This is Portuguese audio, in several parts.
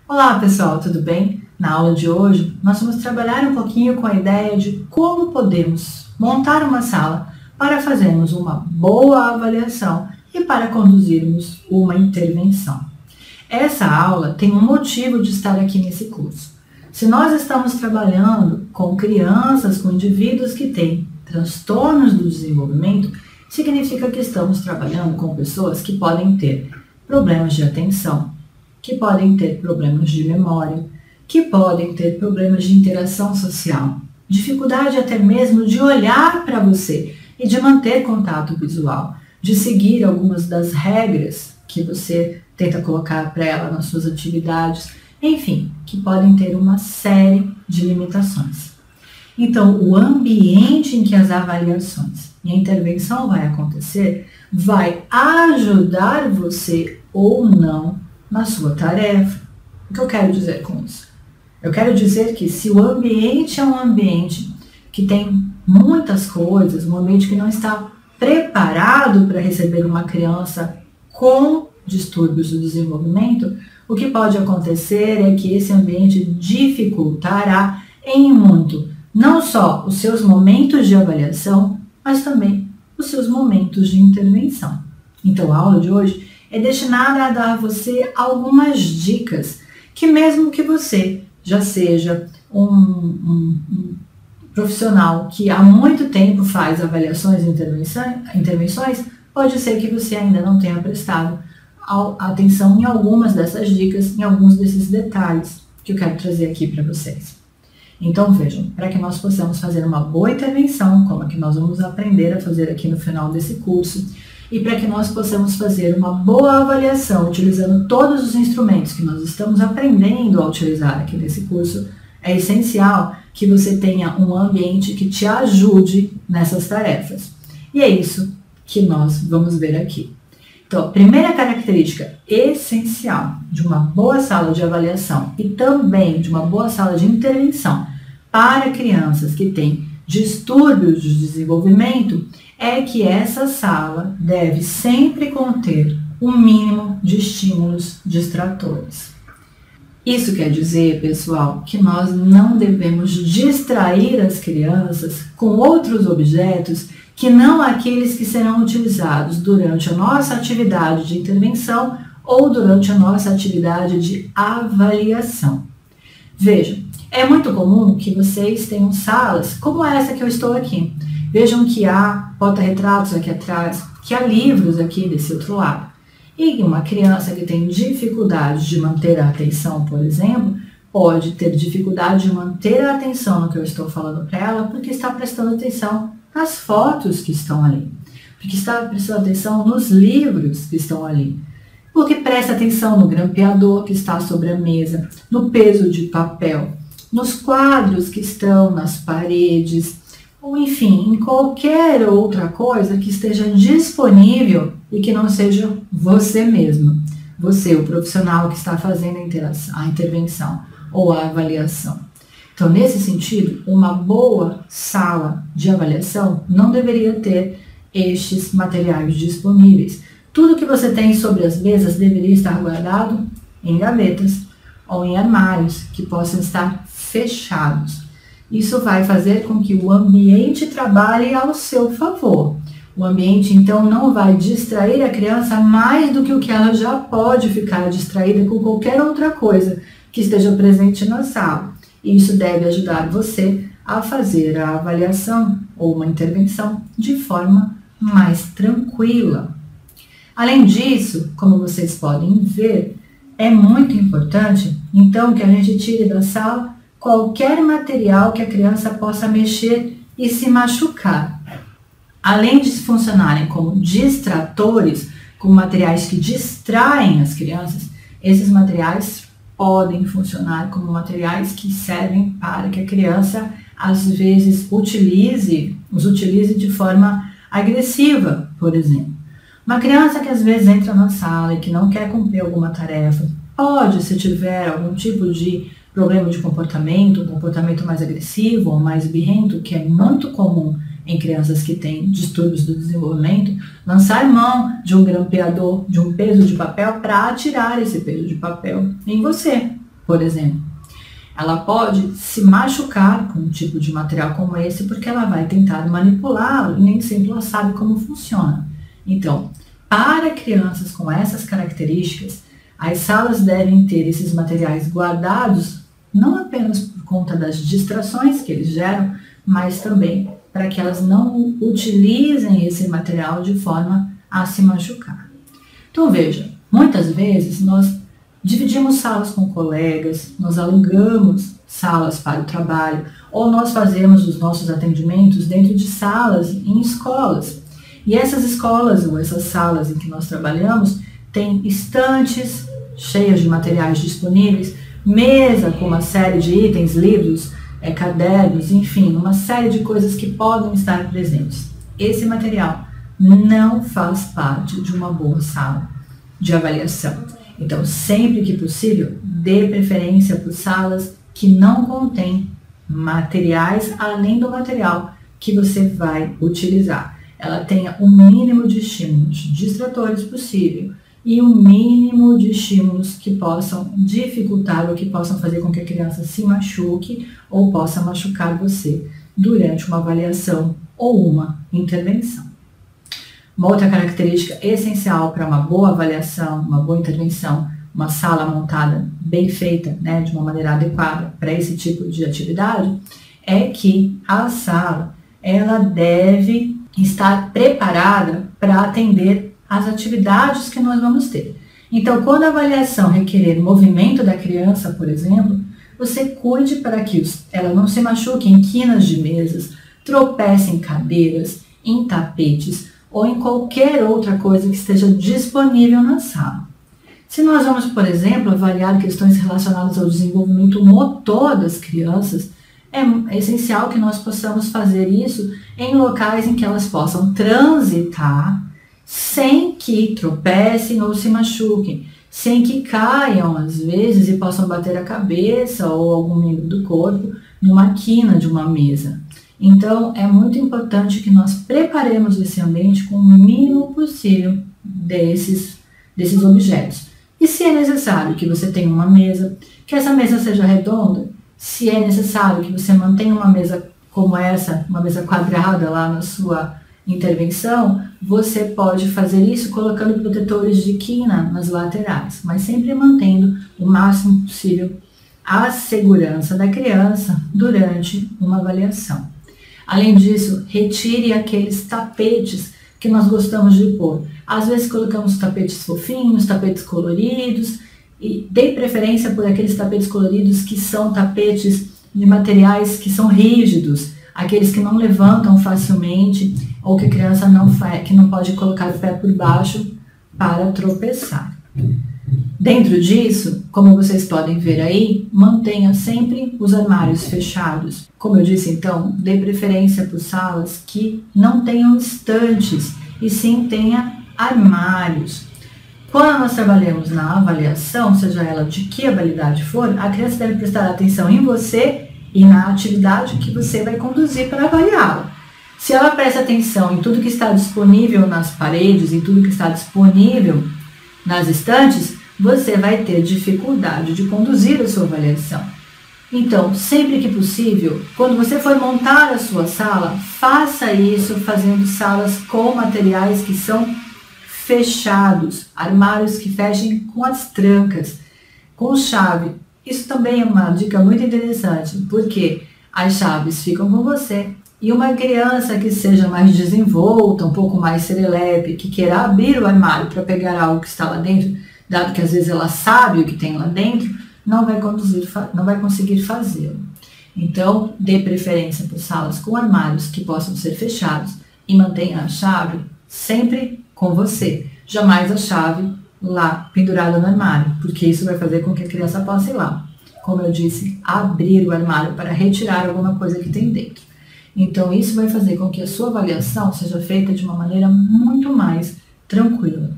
Olá pessoal, tudo bem? Na aula de hoje, nós vamos trabalhar um pouquinho com a ideia de como podemos montar uma sala para fazermos uma boa avaliação e para conduzirmos uma intervenção. Essa aula tem um motivo de estar aqui nesse curso. Se nós estamos trabalhando com crianças, com indivíduos que têm transtornos do desenvolvimento, significa que estamos trabalhando com pessoas que podem ter problemas de atenção, que podem ter problemas de memória, que podem ter problemas de interação social, dificuldade até mesmo de olhar para você e de manter contato visual, de seguir algumas das regras que você tenta colocar para ela nas suas atividades, enfim, que podem ter uma série de limitações. Então, o ambiente em que as avaliações e a intervenção vai acontecer vai ajudar você ou não na sua tarefa. O que eu quero dizer com isso? Eu quero dizer que se o ambiente é um ambiente que tem muitas coisas, um ambiente que não está preparado para receber uma criança com distúrbios do desenvolvimento, o que pode acontecer é que esse ambiente dificultará em muito, não só os seus momentos de avaliação, mas também os seus momentos de intervenção. Então, a aula de hoje é destinada a dar a você algumas dicas que mesmo que você já seja um profissional que há muito tempo faz avaliações e intervenções, pode ser que você ainda não tenha prestado atenção em algumas dessas dicas, em alguns desses detalhes que eu quero trazer aqui para vocês. Então vejam, para que nós possamos fazer uma boa intervenção, como a que nós vamos aprender a fazer aqui no final desse curso, e para que nós possamos fazer uma boa avaliação utilizando todos os instrumentos que nós estamos aprendendo a utilizar aqui nesse curso, é essencial que você tenha um ambiente que te ajude nessas tarefas. E é isso que nós vamos ver aqui. Então, a primeira característica essencial de uma boa sala de avaliação e também de uma boa sala de intervenção para crianças que têm distúrbios de desenvolvimento é que essa sala deve sempre conter um mínimo de estímulos distratores. Isso quer dizer, pessoal, que nós não devemos distrair as crianças com outros objetos que não aqueles que serão utilizados durante a nossa atividade de intervenção ou durante a nossa atividade de avaliação. Vejam, é muito comum que vocês tenham salas como essa que eu estou aqui. Vejam que há porta-retratos aqui atrás, que há livros aqui desse outro lado. E uma criança que tem dificuldade de manter a atenção, por exemplo, pode ter dificuldade de manter a atenção no que eu estou falando para ela porque está prestando atenção nas fotos que estão ali, porque está prestando atenção nos livros que estão ali, porque presta atenção no grampeador que está sobre a mesa, no peso de papel, nos quadros que estão nas paredes, ou enfim, em qualquer outra coisa que esteja disponível e que não seja você mesmo, você, o profissional que está fazendo a intervenção ou a avaliação. Então, nesse sentido, uma boa sala de avaliação não deveria ter estes materiais disponíveis. Tudo que você tem sobre as mesas deveria estar guardado em gavetas ou em armários que possam estar fechados. Isso vai fazer com que o ambiente trabalhe ao seu favor. O ambiente, então, não vai distrair a criança mais do que o que ela já pode ficar distraída com qualquer outra coisa que esteja presente na sala. Isso deve ajudar você a fazer a avaliação ou uma intervenção de forma mais tranquila. Além disso, como vocês podem ver, é muito importante, então, que a gente tire da sala qualquer material que a criança possa mexer e se machucar. Além de funcionarem como distratores, como materiais que distraem as crianças, esses materiais podem funcionar como materiais que servem para que a criança, às vezes, os utilize de forma agressiva, por exemplo. Uma criança que às vezes entra na sala e que não quer cumprir alguma tarefa, pode, se tiver algum tipo de problema de comportamento, um comportamento mais agressivo ou mais birrento, que é muito comum em crianças que têm distúrbios do desenvolvimento, lançar mão de um grampeador, de um peso de papel para atirar esse peso de papel em você. por exemplo. Ela pode se machucar com um tipo de material como esse porque ela vai tentar manipulá-lo e nem sempre ela sabe como funciona. Então, para crianças com essas características, as salas devem ter esses materiais guardados não apenas por conta das distrações que eles geram, mas também para que elas não utilizem esse material de forma a se machucar. Então veja, muitas vezes nós dividimos salas com colegas, nós alugamos salas para o trabalho, ou nós fazemos os nossos atendimentos dentro de salas em escolas. E essas escolas ou essas salas em que nós trabalhamos têm estantes cheias de materiais disponíveis, mesa com uma série de itens, livros, cadernos, enfim, uma série de coisas que podem estar presentes. Esse material não faz parte de uma boa sala de avaliação. Então, sempre que possível, dê preferência por salas que não contêm materiais além do material que você vai utilizar. Ela tenha o mínimo de estímulos distratores possível e o mínimo de estímulos que possam dificultar ou que possam fazer com que a criança se machuque ou possa machucar você durante uma avaliação ou uma intervenção. Uma outra característica essencial para uma boa avaliação, uma boa intervenção, uma sala montada bem feita, né, de uma maneira adequada para esse tipo de atividade, é que a sala ela deve estar preparada para atender as atividades que nós vamos ter. Então, quando a avaliação requerer movimento da criança, por exemplo, você cuide para que ela não se machuque em quinas de mesas, tropece em cadeiras, em tapetes ou em qualquer outra coisa que esteja disponível na sala. Se nós vamos, por exemplo, avaliar questões relacionadas ao desenvolvimento motor das crianças, é essencial que nós possamos fazer isso em locais em que elas possam transitar sem que tropecem ou se machuquem, sem que caiam às vezes e possam bater a cabeça ou algum membro do corpo numa quina de uma mesa. Então, é muito importante que nós preparemos esse ambiente com o mínimo possível desses objetos. E se é necessário que você tenha uma mesa, que essa mesa seja redonda, se é necessário que você mantenha uma mesa como essa, uma mesa quadrada lá na sua intervenção, você pode fazer isso colocando protetores de quina nas laterais, mas sempre mantendo o máximo possível a segurança da criança durante uma avaliação. Além disso, retire aqueles tapetes que nós gostamos de pôr. Às vezes colocamos tapetes fofinhos, tapetes coloridos, e dê preferência por aqueles tapetes coloridos que são tapetes de materiais que são rígidos, aqueles que não levantam facilmente ou que a criança que não pode colocar o pé por baixo para tropeçar. Dentro disso, como vocês podem ver aí, mantenha sempre os armários fechados. Como eu disse então, dê preferência por salas que não tenham estantes e sim tenha armários. Quando nós trabalhamos na avaliação, seja ela de que habilidade for, a criança deve prestar atenção em você e na atividade que você vai conduzir para avaliá-la. Se ela presta atenção em tudo que está disponível nas paredes, em tudo que está disponível nas estantes, você vai ter dificuldade de conduzir a sua avaliação. Então, sempre que possível, quando você for montar a sua sala, faça isso fazendo salas com materiais que são fechados, armários que fechem com as trancas, com chave. Isso também é uma dica muito interessante, porque as chaves ficam com você e uma criança que seja mais desenvolta, um pouco mais serelepe, que queira abrir o armário para pegar algo que está lá dentro, dado que às vezes ela sabe o que tem lá dentro, não vai conseguir fazê-lo. Então, dê preferência por salas com armários que possam ser fechados e mantenha a chave sempre com você. Jamais a chave lá pendurada no armário, porque isso vai fazer com que a criança possa ir lá, como eu disse, abrir o armário para retirar alguma coisa que tem dentro. Então, isso vai fazer com que a sua avaliação seja feita de uma maneira muito mais tranquila.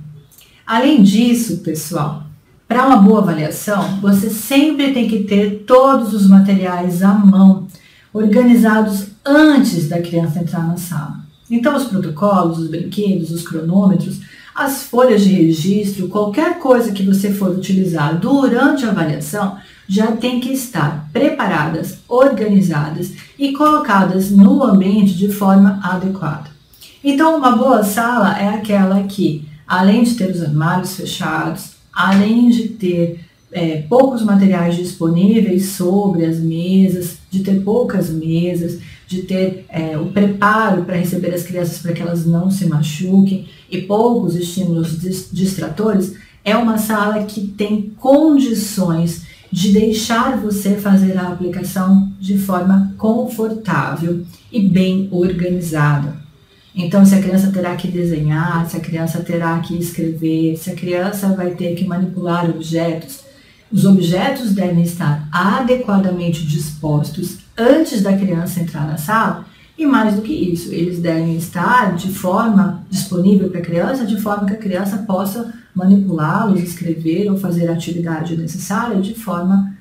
Além disso, pessoal, para uma boa avaliação, você sempre tem que ter todos os materiais à mão, organizados antes da criança entrar na sala. Então, os protocolos, os brinquedos, os cronômetros, As folhas de registro, qualquer coisa que você for utilizar durante a avaliação, já tem que estar preparadas, organizadas e colocadas no ambiente de forma adequada. Então, uma boa sala é aquela que, além de ter os armários fechados, além de ter poucos materiais disponíveis sobre as mesas, de ter poucas mesas, de ter o preparo para receber as crianças para que elas não se machuquem e poucos estímulos distratores, é uma sala que tem condições de deixar você fazer a aplicação de forma confortável e bem organizada. Então, se a criança terá que desenhar, se a criança terá que escrever, se a criança vai ter que manipular objetos, os objetos devem estar adequadamente dispostos antes da criança entrar na sala e, mais do que isso, eles devem estar de forma disponível para a criança, de forma que a criança possa manipulá-los, escrever ou fazer a atividade necessária de forma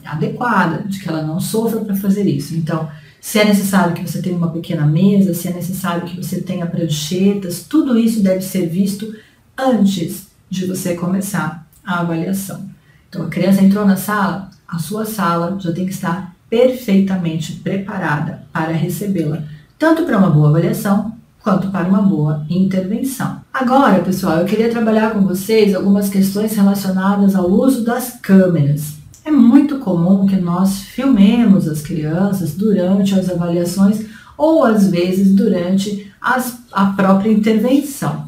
adequada, de que ela não sofra para fazer isso. Então, se é necessário que você tenha uma pequena mesa, se é necessário que você tenha pranchetas, tudo isso deve ser visto antes de você começar a avaliação. Então, a criança entrou na sala, a sua sala já tem que estar perfeitamente preparada para recebê-la, tanto para uma boa avaliação, quanto para uma boa intervenção. Agora, pessoal, eu queria trabalhar com vocês algumas questões relacionadas ao uso das câmeras. É muito comum que nós filmemos as crianças durante as avaliações ou, às vezes, durante a própria intervenção.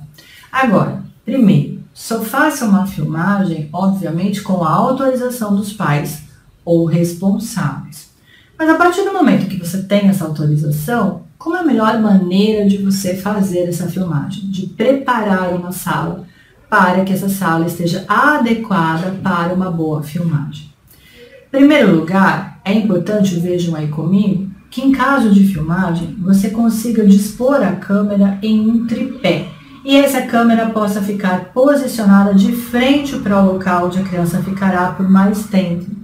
Agora, primeiro, só faça uma filmagem, obviamente, com a autorização dos pais ou responsáveis. Mas a partir do momento que você tem essa autorização, como é a melhor maneira de você fazer essa filmagem? De preparar uma sala para que essa sala esteja adequada para uma boa filmagem. Em primeiro lugar, é importante, vejam aí comigo, que em caso de filmagem, você consiga dispor a câmera em um tripé. E essa câmera possa ficar posicionada de frente para o local onde a criança ficará por mais tempo.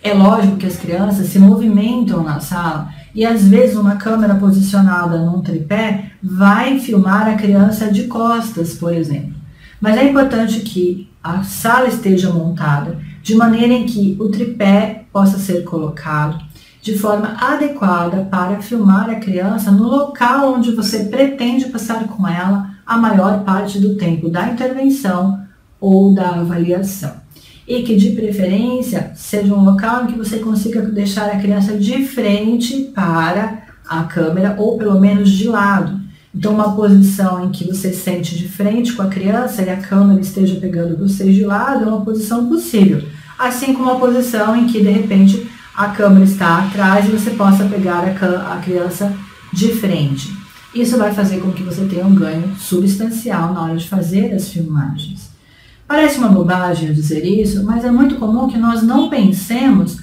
É lógico que as crianças se movimentam na sala e às vezes uma câmera posicionada num tripé vai filmar a criança de costas, por exemplo. Mas é importante que a sala esteja montada de maneira em que o tripé possa ser colocado de forma adequada para filmar a criança no local onde você pretende passar com ela a maior parte do tempo da intervenção ou da avaliação. E que, de preferência, seja um local em que você consiga deixar a criança de frente para a câmera ou pelo menos de lado. Então, uma posição em que você sente de frente com a criança e a câmera esteja pegando vocês de lado é uma posição possível. Assim como a posição em que, de repente, a câmera está atrás e você possa pegar a criança de frente. Isso vai fazer com que você tenha um ganho substancial na hora de fazer as filmagens. Parece uma bobagem eu dizer isso, mas é muito comum que nós não pensemos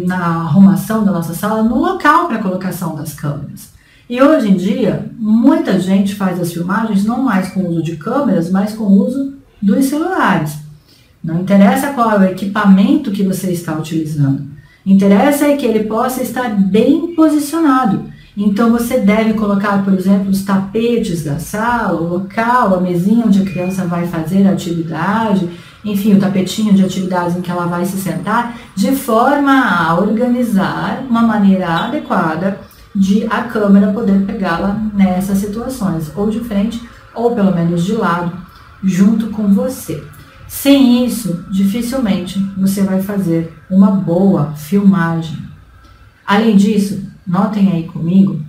na arrumação da nossa sala no local para a colocação das câmeras. E hoje em dia, muita gente faz as filmagens não mais com o uso de câmeras, mas com o uso dos celulares. Não interessa qual é o equipamento que você está utilizando. Interessa é que ele possa estar bem posicionado. Então, você deve colocar, por exemplo, os tapetes da sala, o local, a mesinha onde a criança vai fazer a atividade, enfim, o tapetinho de atividades em que ela vai se sentar, de forma a organizar uma maneira adequada de a câmera poder pegá-la nessas situações, ou de frente, ou pelo menos de lado, junto com você. Sem isso, dificilmente você vai fazer uma boa filmagem. Além disso, notem aí comigo,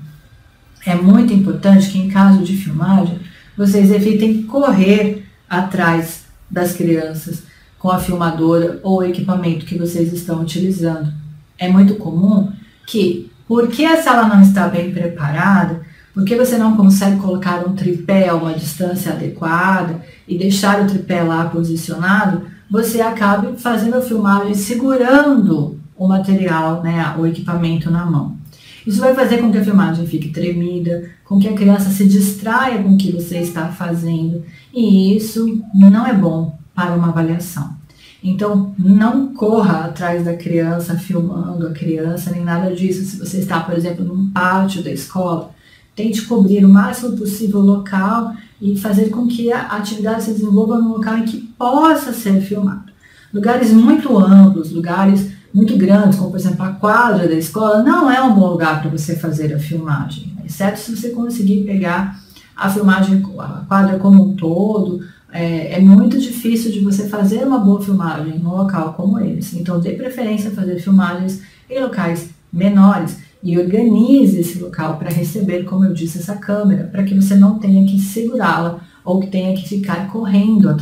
é muito importante que em caso de filmagem, vocês evitem correr atrás das crianças com a filmadora ou o equipamento que vocês estão utilizando. É muito comum que, porque a sala não está bem preparada, porque você não consegue colocar um tripé a uma distância adequada e deixar o tripé lá posicionado, você acabe fazendo a filmagem segurando o material, o equipamento na mão. Isso vai fazer com que a filmagem fique tremida, com que a criança se distraia com o que você está fazendo, e isso não é bom para uma avaliação. Então, não corra atrás da criança, filmando a criança, nem nada disso. Se você está, por exemplo, num pátio da escola, tente cobrir o máximo possível o local e fazer com que a atividade se desenvolva num local em que possa ser filmado. Lugares muito amplos, lugares muito grandes, como por exemplo a quadra da escola, não é um bom lugar para você fazer a filmagem, exceto se você conseguir pegar a filmagem, a quadra como um todo. É muito difícil de você fazer uma boa filmagem num local como esse. Então, dê preferência a fazer filmagens em locais menores e organize esse local para receber, como eu disse, essa câmera, para que você não tenha que segurá-la ou que tenha que ficar correndo,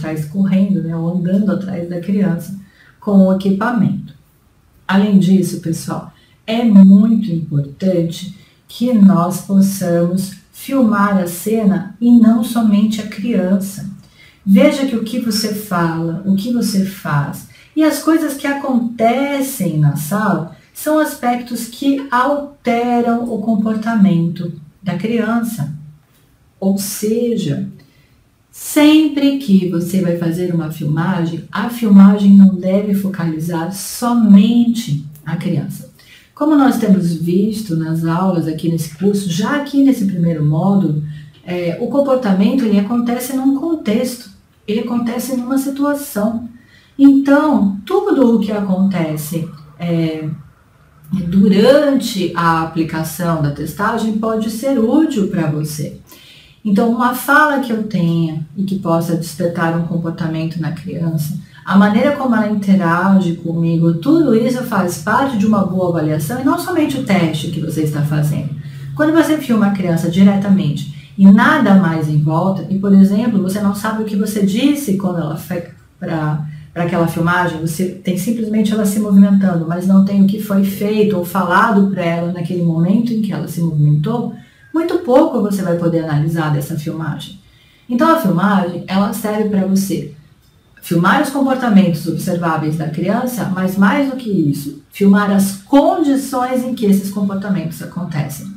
né, ou andando atrás da criança com o equipamento. Além disso, pessoal, é muito importante que nós possamos filmar a cena e não somente a criança. Veja que o que você fala, o que você faz e as coisas que acontecem na sala são aspectos que alteram o comportamento da criança. Ou seja, sempre que você vai fazer uma filmagem, a filmagem não deve focalizar somente a criança. Como nós temos visto nas aulas aqui nesse curso, já aqui nesse primeiro módulo, o comportamento ele acontece num contexto, ele acontece numa situação. Então, tudo o que acontece durante a aplicação da testagem pode ser útil para você. Então, uma fala que eu tenha e que possa despertar um comportamento na criança, a maneira como ela interage comigo, tudo isso faz parte de uma boa avaliação e não somente o teste que você está fazendo. Quando você filma a criança diretamente e nada mais em volta, e por exemplo, você não sabe o que você disse quando ela foi para aquela filmagem, você tem simplesmente ela se movimentando, mas não tem o que foi feito ou falado para ela naquele momento em que ela se movimentou, muito pouco você vai poder analisar dessa filmagem. Então a filmagem, ela serve para você filmar os comportamentos observáveis da criança, mas mais do que isso, filmar as condições em que esses comportamentos acontecem.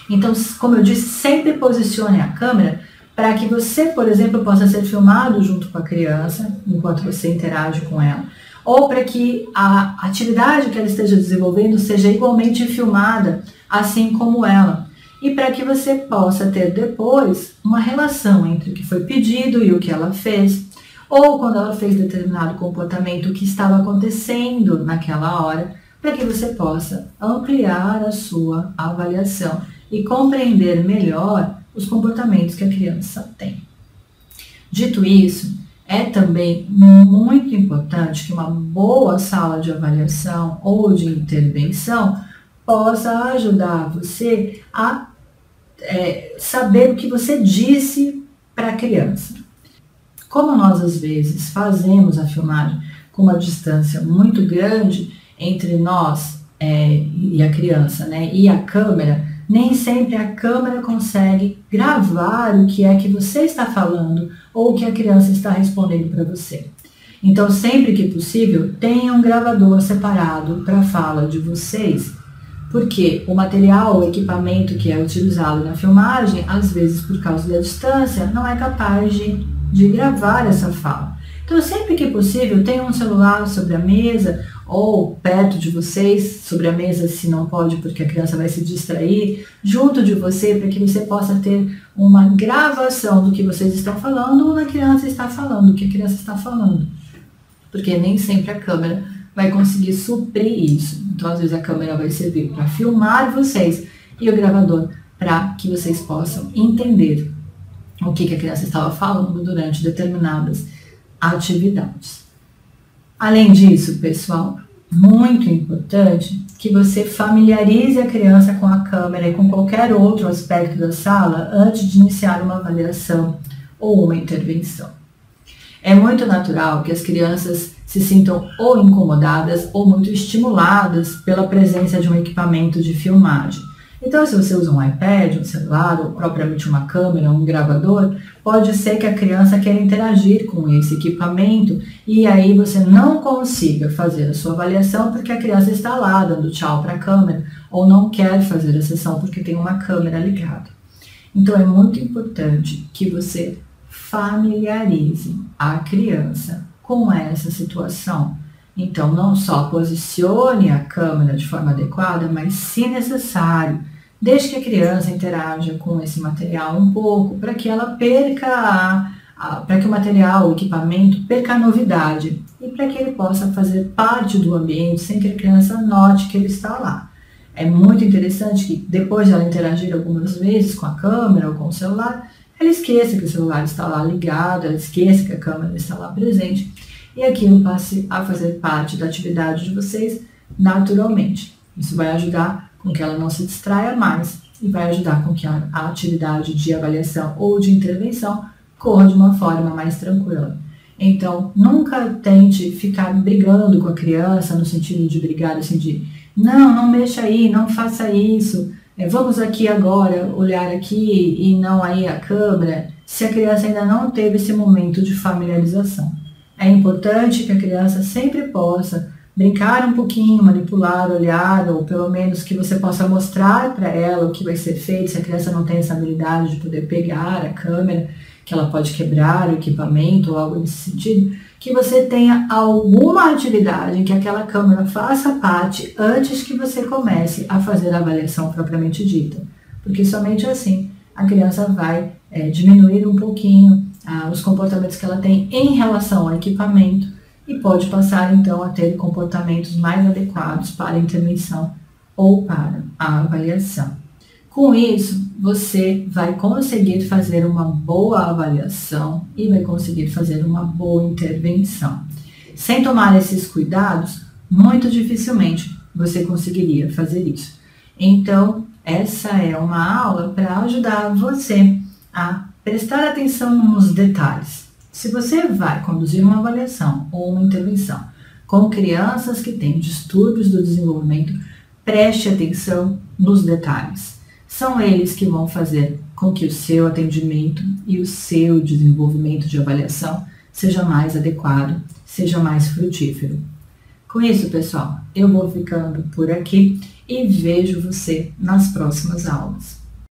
Então, como eu disse, sempre posicione a câmera para que você, por exemplo, possa ser filmado junto com a criança, enquanto você interage com ela, ou para que a atividade que ela esteja desenvolvendo seja igualmente filmada, assim como ela. E para que você possa ter depois uma relação entre o que foi pedido e o que ela fez, ou quando ela fez determinado comportamento, o que estava acontecendo naquela hora, para que você possa ampliar a sua avaliação e compreender melhor os comportamentos que a criança tem. Dito isso, é também muito importante que uma boa sala de avaliação ou de intervenção possa ajudar você a saber o que você disse para a criança. Como nós às vezes fazemos a filmagem com uma distância muito grande entre nós e a criança, né, e a câmera, nem sempre a câmera consegue gravar o que é que você está falando ou o que a criança está respondendo para você. Então, sempre que possível, tenha um gravador separado para a fala de vocês, porque o material, o equipamento que é utilizado na filmagem, às vezes por causa da distância, não é capaz de gravar essa fala. Então, sempre que possível, tenha um celular sobre a mesa ou perto de vocês, sobre a mesa se não pode, porque a criança vai se distrair, junto de você, para que você possa ter uma gravação do que vocês estão falando ou a criança está falando, o que a criança está falando. Porque nem sempre a câmera vai conseguir suprir isso. Então, às vezes, a câmera vai servir para filmar vocês e o gravador para que vocês possam entender o que a criança estava falando durante determinadas atividades. Além disso, pessoal, muito importante que você familiarize a criança com a câmera e com qualquer outro aspecto da sala antes de iniciar uma avaliação ou uma intervenção. É muito natural que as crianças se sintam ou incomodadas ou muito estimuladas pela presença de um equipamento de filmagem. Então, se você usa um iPad, um celular ou propriamente uma câmera, um gravador, pode ser que a criança queira interagir com esse equipamento e aí você não consiga fazer a sua avaliação porque a criança está lá dando tchau para a câmera ou não quer fazer a sessão porque tem uma câmera ligada. Então, é muito importante que você familiarize a criança com essa situação. Então, não só posicione a câmera de forma adequada, mas, se necessário, Deixe que a criança interaja com esse material um pouco, para que ela perca para que o material, o equipamento, perca a novidade e para que ele possa fazer parte do ambiente sem que a criança note que ele está lá. É muito interessante que depois de ela interagir algumas vezes com a câmera ou com o celular, ela esqueça que o celular está lá ligado, ela esqueça que a câmera está lá presente e aquilo passe a fazer parte da atividade de vocês naturalmente. Isso vai ajudar com que ela não se distraia mais e vai ajudar com que a atividade de avaliação ou de intervenção corra de uma forma mais tranquila. Então, nunca tente ficar brigando com a criança, no sentido de brigar, assim, de não mexa aí, não faça isso, vamos aqui agora, olhar aqui e não aí a câmera, se a criança ainda não teve esse momento de familiarização. É importante que a criança sempre possa brincar um pouquinho, manipular, olhar, ou pelo menos que você possa mostrar para ela o que vai ser feito, se a criança não tem essa habilidade de poder pegar a câmera, que ela pode quebrar o equipamento ou algo nesse sentido, que você tenha alguma atividade em que aquela câmera faça parte antes que você comece a fazer a avaliação propriamente dita. Porque somente assim a criança vai diminuir um pouquinho os comportamentos que ela tem em relação ao equipamento e pode passar então a ter comportamentos mais adequados para a intervenção ou para a avaliação. Com isso, você vai conseguir fazer uma boa avaliação e vai conseguir fazer uma boa intervenção. Sem tomar esses cuidados, muito dificilmente você conseguiria fazer isso. Então, essa é uma aula para ajudar você a prestar atenção nos detalhes. Se você vai conduzir uma avaliação ou uma intervenção com crianças que têm distúrbios do desenvolvimento, preste atenção nos detalhes. São eles que vão fazer com que o seu atendimento e o seu desenvolvimento de avaliação seja mais adequado, seja mais frutífero. Com isso, pessoal, eu vou ficando por aqui e vejo você nas próximas aulas.